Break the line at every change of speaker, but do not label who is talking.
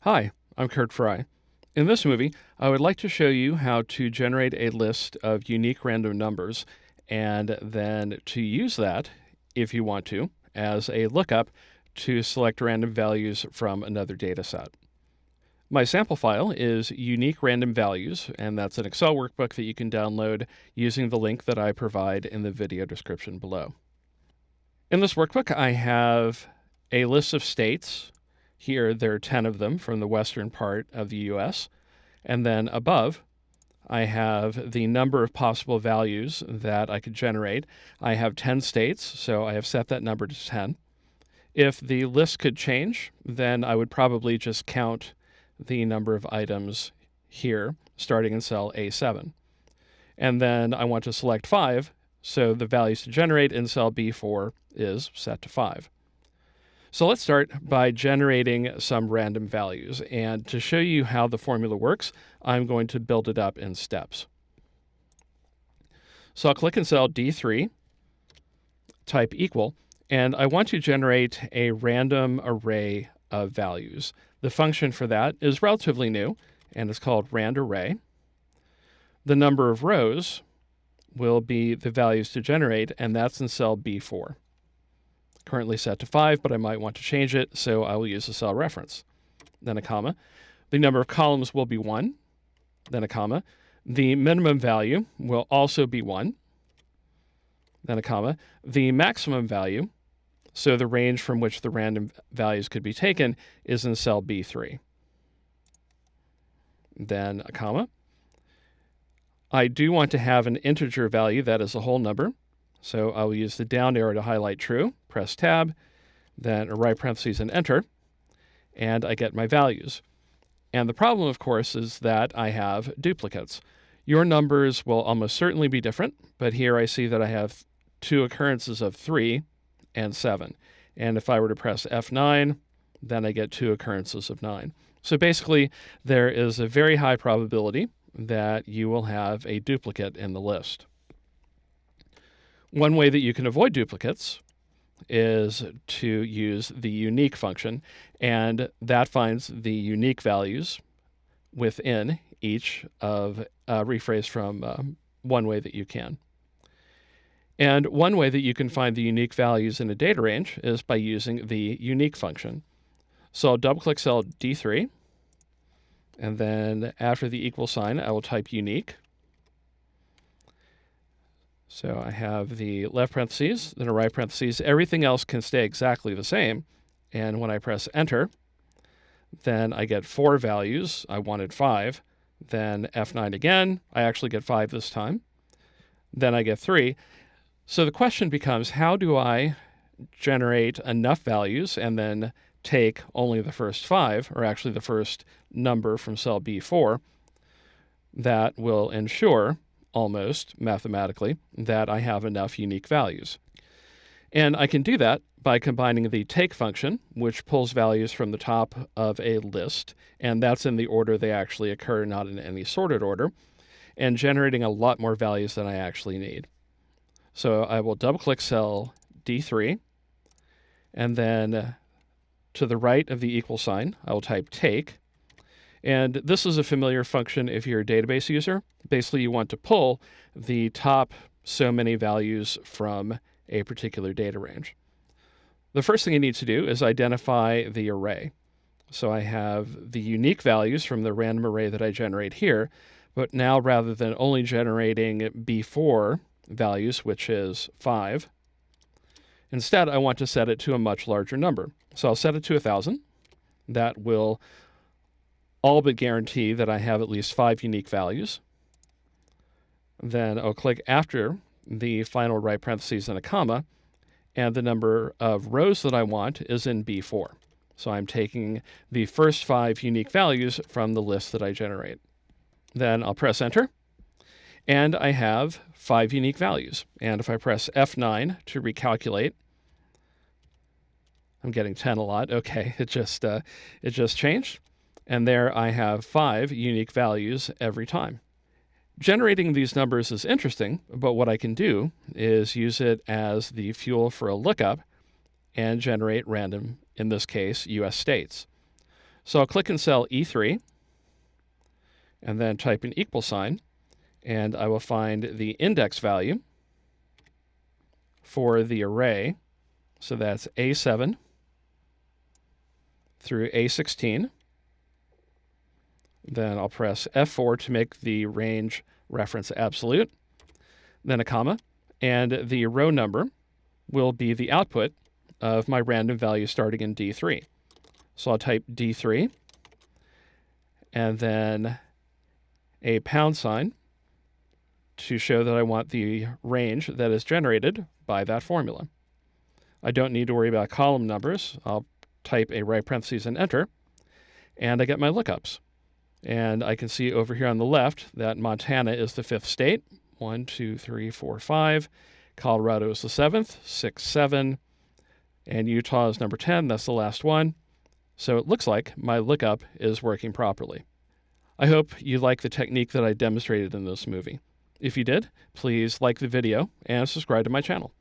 Hi, I'm Curt Frye. In this movie, I would like to show you how to generate a list of unique random numbers and then to use that, if you want to, as a lookup to select random values from another data set. My sample file is unique random values, and that's an Excel workbook that you can download using the link that I provide in the video description below. In this workbook, I have a list of states. Here, there are 10 of them from the western part of the US. And then above, I have the number of possible values that I could generate. I have 10 states, so I have set that number to 10. If the list could change, then I would probably just count the number of items here, starting in cell A7. And then I want to select 5, so the values to generate in cell B4 is set to 5. So let's start by generating some random values. And to show you how the formula works, I'm going to build it up in steps. So I'll click in cell D3, type equal, and I want to generate a random array of values. The function for that is relatively new, and it's called RANDARRAY. The number of rows will be the values to generate, and that's in cell B4. Currently set to 5, but I might want to change it, so I will use the cell reference. Then a comma. The number of columns will be 1, then a comma. The minimum value will also be 1, then a comma. The maximum value, so the range from which the random values could be taken, is in cell B3. Then a comma. I do want to have an integer value that is a whole number, so I will use the down arrow to highlight true, press tab, then a right parentheses and enter, and I get my values. And the problem, of course, is that I have duplicates. Your numbers will almost certainly be different, but here I see that I have two occurrences of 3 and 7. And if I were to press F9, then I get two occurrences of 9. So basically, there is a very high probability that you will have a duplicate in the list. One way that you can avoid duplicates is to use the unique function, and that finds the unique values within each of, rephrase from one way that you can. And one way that you can find the unique values in a data range is by using the unique function. So I'll double-click cell D3, and then after the equal sign, I will type unique. So I have the left parentheses, then a right parentheses. Everything else can stay exactly the same. And when I press enter, then I get 4 values. I wanted 5. Then F9 again. I actually get 5 this time. Then I get 3. So the question becomes, how do I generate enough values and then take only the first 5, or actually the first number from cell B4, that will ensure, almost mathematically, that I have enough unique values? And I can do that by combining the take function, which pulls values from the top of a list, and that's in the order they actually occur, not in any sorted order, and generating a lot more values than I actually need. So I will double-click cell D3, and then to the right of the equal sign, I will type take. And this is a familiar function if you're a database user. Basically, you want to pull the top so many values from a particular data range. The first thing you need to do is identify the array. So I have the unique values from the random array that I generate here, but now rather than only generating B4 values, which is 5, instead I want to set it to a much larger number. So I'll set it to 1,000. That will all but guarantee that I have at least 5 unique values. Then I'll click after the final right parentheses and a comma, and the number of rows that I want is in B4. So I'm taking the first 5 unique values from the list that I generate. Then I'll press enter, and I have 5 unique values. And if I press F9 to recalculate, I'm getting 10 a lot. Okay, it just changed. And there I have 5 unique values every time. Generating these numbers is interesting, but what I can do is use it as the fuel for a lookup and generate random, in this case, US states. So I'll click in cell E3 and then type an equal sign, and I will find the index value for the array. So that's A7 through A16. Then I'll press F4 to make the range reference absolute, then a comma, and the row number will be the output of my random value starting in D3. So I'll type D3 and then a pound sign to show that I want the range that is generated by that formula. I don't need to worry about column numbers. I'll type a right parentheses and enter, and I get my lookups. And I can see over here on the left that Montana is the 5th state. 1, 2, 3, 4, 5. Colorado is the 7th, 6, 7. And Utah is number 10. That's the last one. So it looks like my lookup is working properly. I hope you like the technique that I demonstrated in this movie. If you did, please like the video and subscribe to my channel.